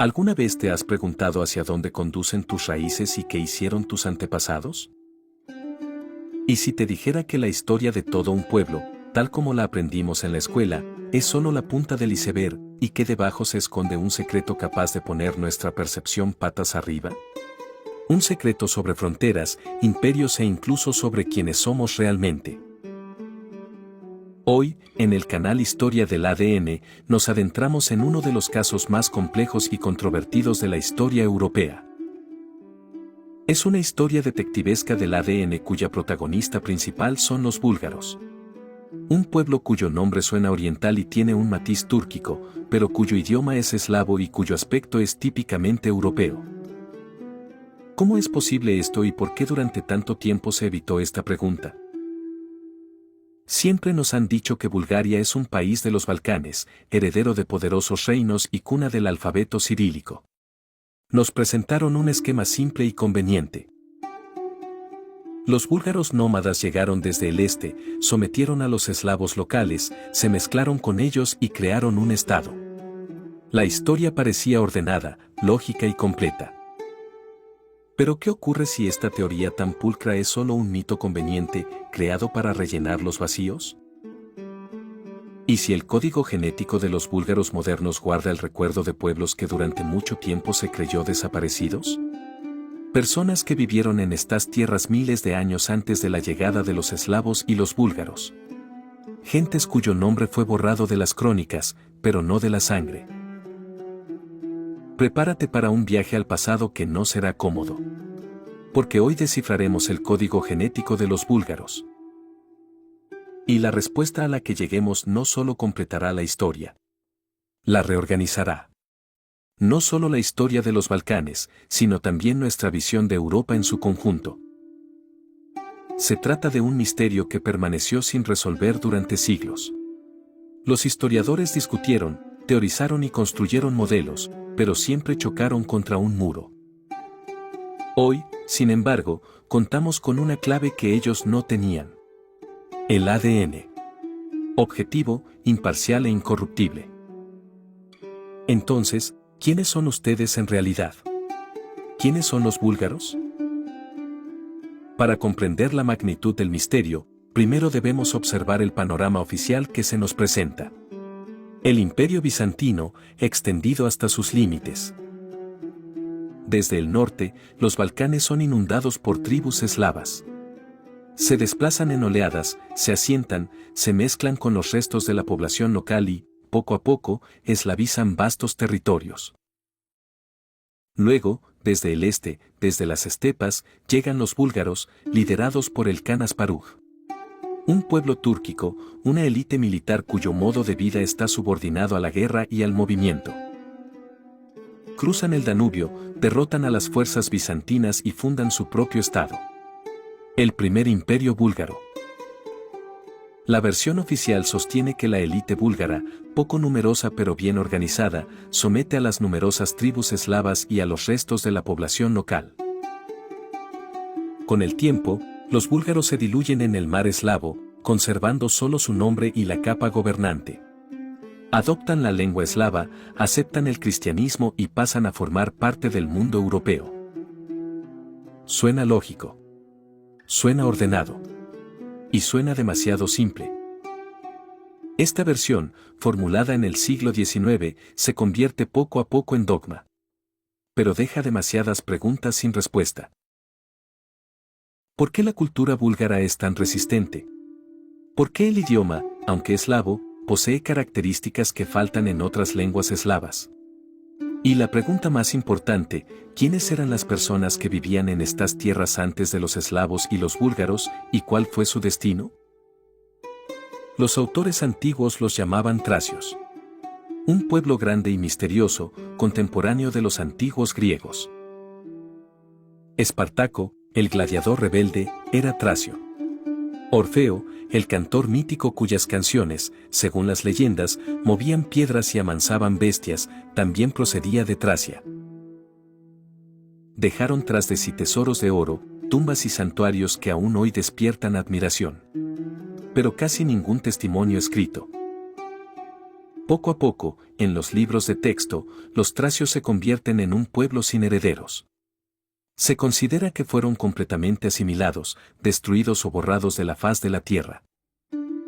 ¿Alguna vez te has preguntado hacia dónde conducen tus raíces y qué hicieron tus antepasados? ¿Y si te dijera que la historia de todo un pueblo, tal como la aprendimos en la escuela, es solo la punta del iceberg y que debajo se esconde un secreto capaz de poner nuestra percepción patas arriba? Un secreto sobre fronteras, imperios e incluso sobre quiénes somos realmente. Hoy, en el canal Historia del ADN, nos adentramos en uno de los casos más complejos y controvertidos de la historia europea. Es una historia detectivesca del ADN cuya protagonista principal son los búlgaros. Un pueblo cuyo nombre suena oriental y tiene un matiz túrquico, pero cuyo idioma es eslavo y cuyo aspecto es típicamente europeo. ¿Cómo es posible esto y por qué durante tanto tiempo se evitó esta pregunta? Siempre nos han dicho que Bulgaria es un país de los Balcanes, heredero de poderosos reinos y cuna del alfabeto cirílico. Nos presentaron un esquema simple y conveniente. Los búlgaros nómadas llegaron desde el este, sometieron a los eslavos locales, se mezclaron con ellos y crearon un estado. La historia parecía ordenada, lógica y completa. Pero ¿qué ocurre si esta teoría tan pulcra es solo un mito conveniente, creado para rellenar los vacíos? ¿Y si el código genético de los búlgaros modernos guarda el recuerdo de pueblos que durante mucho tiempo se creyó desaparecidos? Personas que vivieron en estas tierras miles de años antes de la llegada de los eslavos y los búlgaros. Gentes cuyo nombre fue borrado de las crónicas, pero no de la sangre. Prepárate para un viaje al pasado que no será cómodo. Porque hoy descifraremos el código genético de los búlgaros. Y la respuesta a la que lleguemos no solo completará la historia. La reorganizará. No solo la historia de los Balcanes, sino también nuestra visión de Europa en su conjunto. Se trata de un misterio que permaneció sin resolver durante siglos. Los historiadores discutieron, teorizaron y construyeron modelos, pero siempre chocaron contra un muro. Hoy, sin embargo, contamos con una clave que ellos no tenían. El ADN. Objetivo, imparcial e incorruptible. Entonces, ¿quiénes son ustedes en realidad? ¿Quiénes son los búlgaros? Para comprender la magnitud del misterio, primero debemos observar el panorama oficial que se nos presenta. El Imperio Bizantino, extendido hasta sus límites. Desde el norte, los Balcanes son inundados por tribus eslavas. Se desplazan en oleadas, se asientan, se mezclan con los restos de la población local y, poco a poco, eslavizan vastos territorios. Luego, desde el este, desde las estepas, llegan los búlgaros, liderados por el Khan Asparuh. Un pueblo túrquico, una élite militar cuyo modo de vida está subordinado a la guerra y al movimiento. Cruzan el Danubio, derrotan a las fuerzas bizantinas y fundan su propio estado. El primer imperio búlgaro. La versión oficial sostiene que la élite búlgara, poco numerosa pero bien organizada, somete a las numerosas tribus eslavas y a los restos de la población local. Con el tiempo, los búlgaros se diluyen en el mar eslavo, conservando solo su nombre y la capa gobernante. Adoptan la lengua eslava, aceptan el cristianismo y pasan a formar parte del mundo europeo. Suena lógico. Suena ordenado. Y suena demasiado simple. Esta versión, formulada en el siglo XIX, se convierte poco a poco en dogma. Pero deja demasiadas preguntas sin respuesta. ¿Por qué la cultura búlgara es tan resistente? ¿Por qué el idioma, aunque eslavo, posee características que faltan en otras lenguas eslavas? Y la pregunta más importante, ¿quiénes eran las personas que vivían en estas tierras antes de los eslavos y los búlgaros, y cuál fue su destino? Los autores antiguos los llamaban tracios. Un pueblo grande y misterioso, contemporáneo de los antiguos griegos. Espartaco, el gladiador rebelde, era tracio. Orfeo, el cantor mítico cuyas canciones, según las leyendas, movían piedras y amansaban bestias, también procedía de Tracia. Dejaron tras de sí tesoros de oro, tumbas y santuarios que aún hoy despiertan admiración. Pero casi ningún testimonio escrito. Poco a poco, en los libros de texto, los tracios se convierten en un pueblo sin herederos. Se considera que fueron completamente asimilados, destruidos o borrados de la faz de la tierra.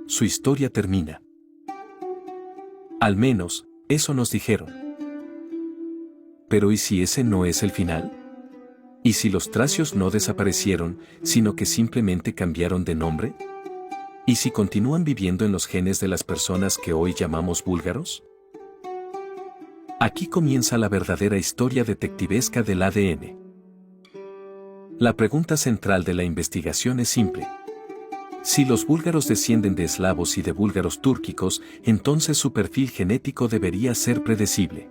Su historia termina. Al menos, eso nos dijeron. Pero ¿y si ese no es el final? ¿Y si los tracios no desaparecieron, sino que simplemente cambiaron de nombre? ¿Y si continúan viviendo en los genes de las personas que hoy llamamos búlgaros? Aquí comienza la verdadera historia detectivesca del ADN. La pregunta central de la investigación es simple. Si los búlgaros descienden de eslavos y de búlgaros túrquicos, entonces su perfil genético debería ser predecible.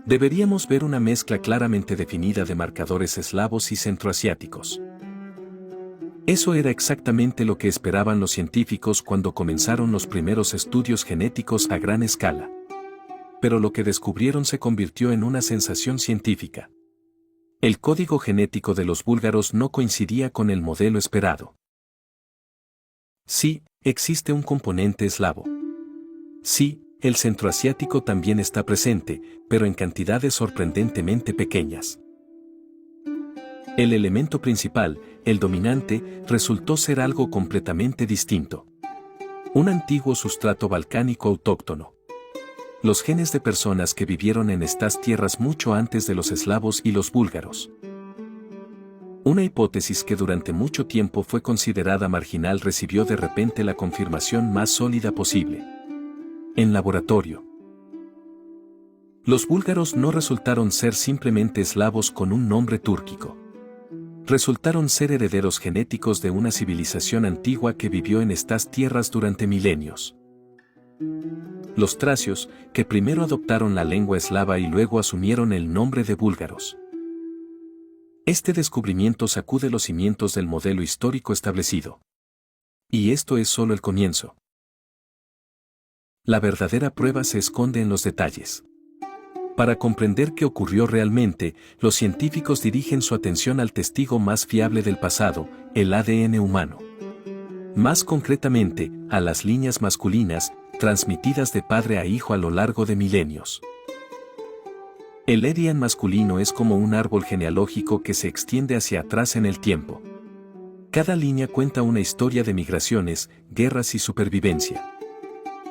Deberíamos ver una mezcla claramente definida de marcadores eslavos y centroasiáticos. Eso era exactamente lo que esperaban los científicos cuando comenzaron los primeros estudios genéticos a gran escala. Pero lo que descubrieron se convirtió en una sensación científica. El código genético de los búlgaros no coincidía con el modelo esperado. Sí, existe un componente eslavo. Sí, el centroasiático también está presente, pero en cantidades sorprendentemente pequeñas. El elemento principal, el dominante, resultó ser algo completamente distinto. Un antiguo sustrato balcánico autóctono. Los genes de personas que vivieron en estas tierras mucho antes de los eslavos y los búlgaros. Una hipótesis que durante mucho tiempo fue considerada marginal recibió de repente la confirmación más sólida posible. En laboratorio. Los búlgaros no resultaron ser simplemente eslavos con un nombre túrquico. Resultaron ser herederos genéticos de una civilización antigua que vivió en estas tierras durante milenios. Los tracios, que primero adoptaron la lengua eslava y luego asumieron el nombre de búlgaros. Este descubrimiento sacude los cimientos del modelo histórico establecido. Y esto es solo el comienzo. La verdadera prueba se esconde en los detalles. Para comprender qué ocurrió realmente, los científicos dirigen su atención al testigo más fiable del pasado, el ADN humano. Más concretamente, a las líneas masculinas, transmitidas de padre a hijo a lo largo de milenios. El ADN masculino es como un árbol genealógico que se extiende hacia atrás en el tiempo. Cada línea cuenta una historia de migraciones, guerras y supervivencia.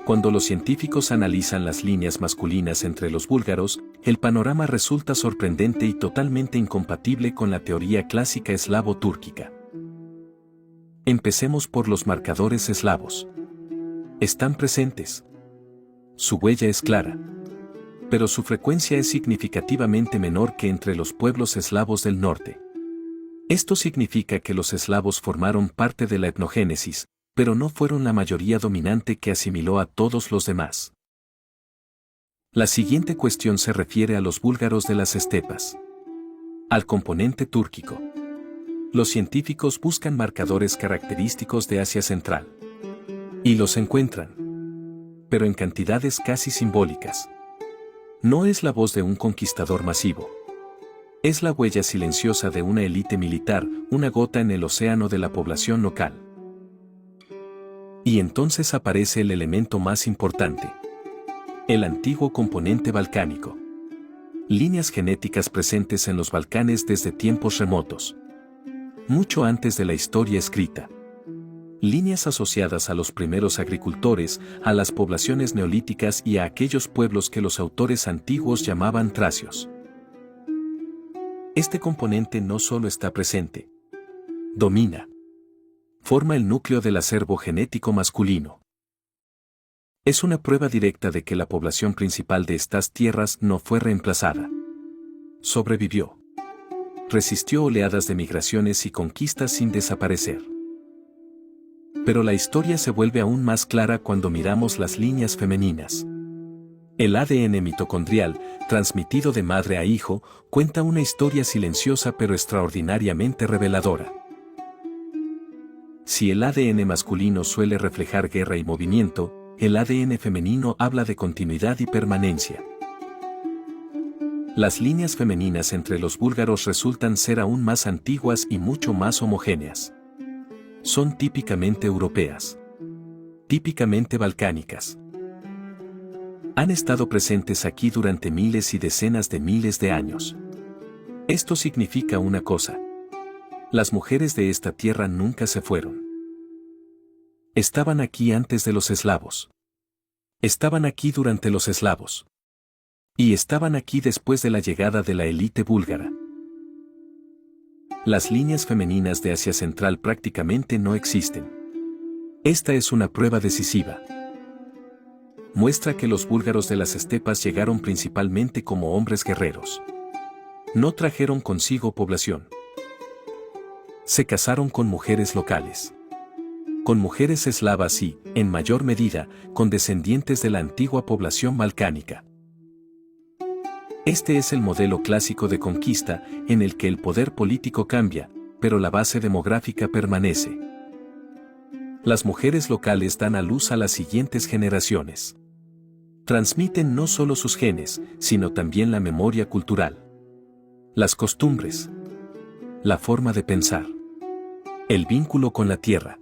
Cuando los científicos analizan las líneas masculinas entre los búlgaros, el panorama resulta sorprendente y totalmente incompatible con la teoría clásica eslavo-túrquica. Empecemos por los marcadores eslavos. Están presentes. Su huella es clara. Pero su frecuencia es significativamente menor que entre los pueblos eslavos del norte. Esto significa que los eslavos formaron parte de la etnogénesis, pero no fueron la mayoría dominante que asimiló a todos los demás. La siguiente cuestión se refiere a los búlgaros de las estepas. Al componente túrquico. Los científicos buscan marcadores característicos de Asia Central. Y los encuentran. Pero en cantidades casi simbólicas. No es la voz de un conquistador masivo. Es la huella silenciosa de una élite militar, una gota en el océano de la población local. Y entonces aparece el elemento más importante. El antiguo componente balcánico. Líneas genéticas presentes en los Balcanes desde tiempos remotos. Mucho antes de la historia escrita. Líneas asociadas a los primeros agricultores, a las poblaciones neolíticas y a aquellos pueblos que los autores antiguos llamaban tracios. Este componente no solo está presente. Domina. Forma el núcleo del acervo genético masculino. Es una prueba directa de que la población principal de estas tierras no fue reemplazada. Sobrevivió. Resistió oleadas de migraciones y conquistas sin desaparecer. Pero la historia se vuelve aún más clara cuando miramos las líneas femeninas. El ADN mitocondrial, transmitido de madre a hijo, cuenta una historia silenciosa pero extraordinariamente reveladora. Si el ADN masculino suele reflejar guerra y movimiento, el ADN femenino habla de continuidad y permanencia. Las líneas femeninas entre los búlgaros resultan ser aún más antiguas y mucho más homogéneas. Son típicamente europeas. Típicamente balcánicas. Han estado presentes aquí durante miles y decenas de miles de años. Esto significa una cosa. Las mujeres de esta tierra nunca se fueron. Estaban aquí antes de los eslavos. Estaban aquí durante los eslavos. Y estaban aquí después de la llegada de la élite búlgara. Las líneas femeninas de Asia Central prácticamente no existen. Esta es una prueba decisiva. Muestra que los búlgaros de las estepas llegaron principalmente como hombres guerreros. No trajeron consigo población. Se casaron con mujeres locales. Con mujeres eslavas y, en mayor medida, con descendientes de la antigua población balcánica. Este es el modelo clásico de conquista en el que el poder político cambia, pero la base demográfica permanece. Las mujeres locales dan a luz a las siguientes generaciones. Transmiten no solo sus genes, sino también la memoria cultural, las costumbres, la forma de pensar, el vínculo con la tierra.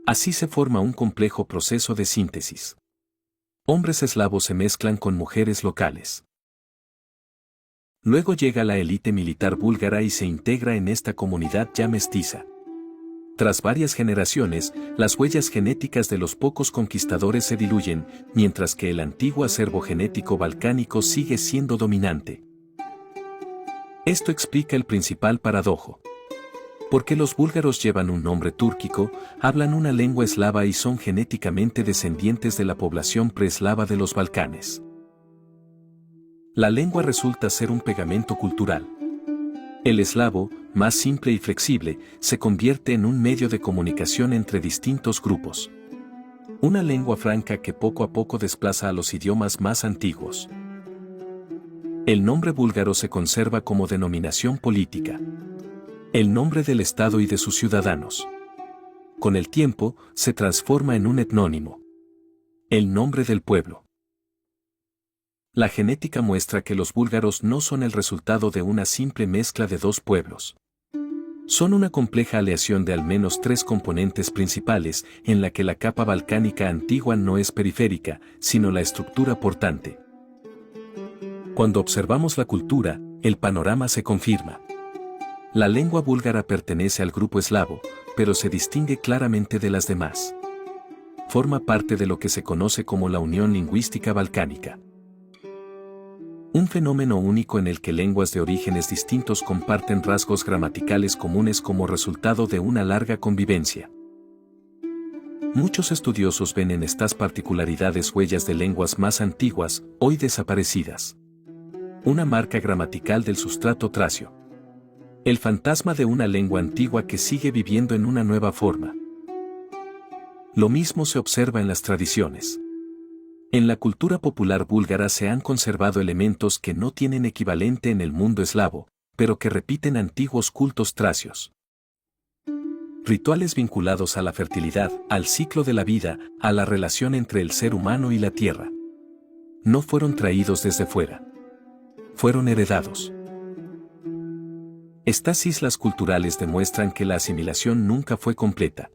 Así se forma un complejo proceso de síntesis. Hombres eslavos se mezclan con mujeres locales. Luego llega la élite militar búlgara y se integra en esta comunidad ya mestiza. Tras varias generaciones, las huellas genéticas de los pocos conquistadores se diluyen, mientras que el antiguo acervo genético balcánico sigue siendo dominante. Esto explica el principal paradojo. Porque los búlgaros llevan un nombre túrquico, hablan una lengua eslava y son genéticamente descendientes de la población preeslava de los Balcanes. La lengua resulta ser un pegamento cultural. El eslavo, más simple y flexible, se convierte en un medio de comunicación entre distintos grupos. Una lengua franca que poco a poco desplaza a los idiomas más antiguos. El nombre búlgaro se conserva como denominación política. El nombre del Estado y de sus ciudadanos. Con el tiempo, se transforma en un etnónimo. El nombre del pueblo. La genética muestra que los búlgaros no son el resultado de una simple mezcla de dos pueblos. Son una compleja aleación de al menos tres componentes principales, en la que la capa balcánica antigua no es periférica, sino la estructura portante. Cuando observamos la cultura, el panorama se confirma. La lengua búlgara pertenece al grupo eslavo, pero se distingue claramente de las demás. Forma parte de lo que se conoce como la Unión Lingüística Balcánica. Un fenómeno único en el que lenguas de orígenes distintos comparten rasgos gramaticales comunes como resultado de una larga convivencia. Muchos estudiosos ven en estas particularidades huellas de lenguas más antiguas, hoy desaparecidas. Una marca gramatical del sustrato tracio. El fantasma de una lengua antigua que sigue viviendo en una nueva forma. Lo mismo se observa en las tradiciones. En la cultura popular búlgara se han conservado elementos que no tienen equivalente en el mundo eslavo, pero que repiten antiguos cultos tracios. Rituales vinculados a la fertilidad, al ciclo de la vida, a la relación entre el ser humano y la tierra. No fueron traídos desde fuera. Fueron heredados. Estas islas culturales demuestran que la asimilación nunca fue completa.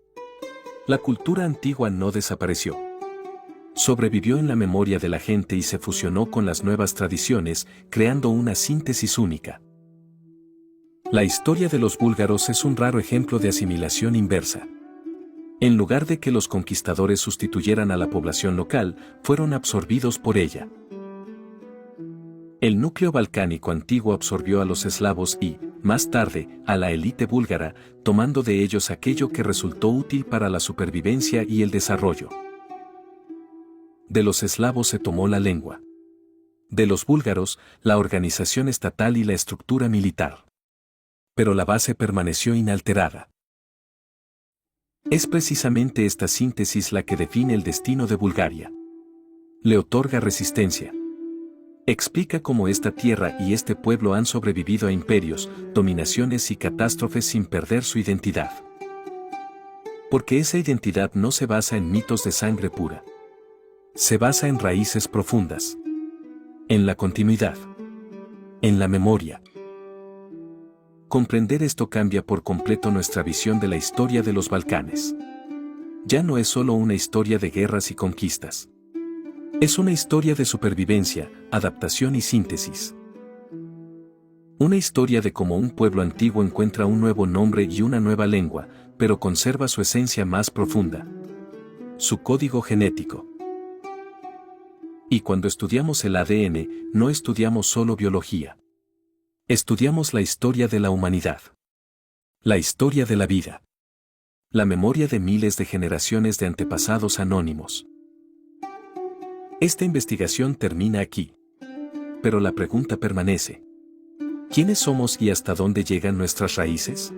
La cultura antigua no desapareció. Sobrevivió en la memoria de la gente y se fusionó con las nuevas tradiciones, creando una síntesis única. La historia de los búlgaros es un raro ejemplo de asimilación inversa. En lugar de que los conquistadores sustituyeran a la población local, fueron absorbidos por ella. El núcleo balcánico antiguo absorbió a los eslavos y, más tarde, a la élite búlgara, tomando de ellos aquello que resultó útil para la supervivencia y el desarrollo. De los eslavos se tomó la lengua. De los búlgaros, la organización estatal y la estructura militar. Pero la base permaneció inalterada. Es precisamente esta síntesis la que define el destino de Bulgaria. Le otorga resistencia. Explica cómo esta tierra y este pueblo han sobrevivido a imperios, dominaciones y catástrofes sin perder su identidad. Porque esa identidad no se basa en mitos de sangre pura. Se basa en raíces profundas. En la continuidad. En la memoria. Comprender esto cambia por completo nuestra visión de la historia de los Balcanes. Ya no es solo una historia de guerras y conquistas. Es una historia de supervivencia, adaptación y síntesis. Una historia de cómo un pueblo antiguo encuentra un nuevo nombre y una nueva lengua, pero conserva su esencia más profunda. Su código genético. Y cuando estudiamos el ADN, no estudiamos solo biología. Estudiamos la historia de la humanidad. La historia de la vida. La memoria de miles de generaciones de antepasados anónimos. Esta investigación termina aquí. Pero la pregunta permanece. ¿Quiénes somos y hasta dónde llegan nuestras raíces?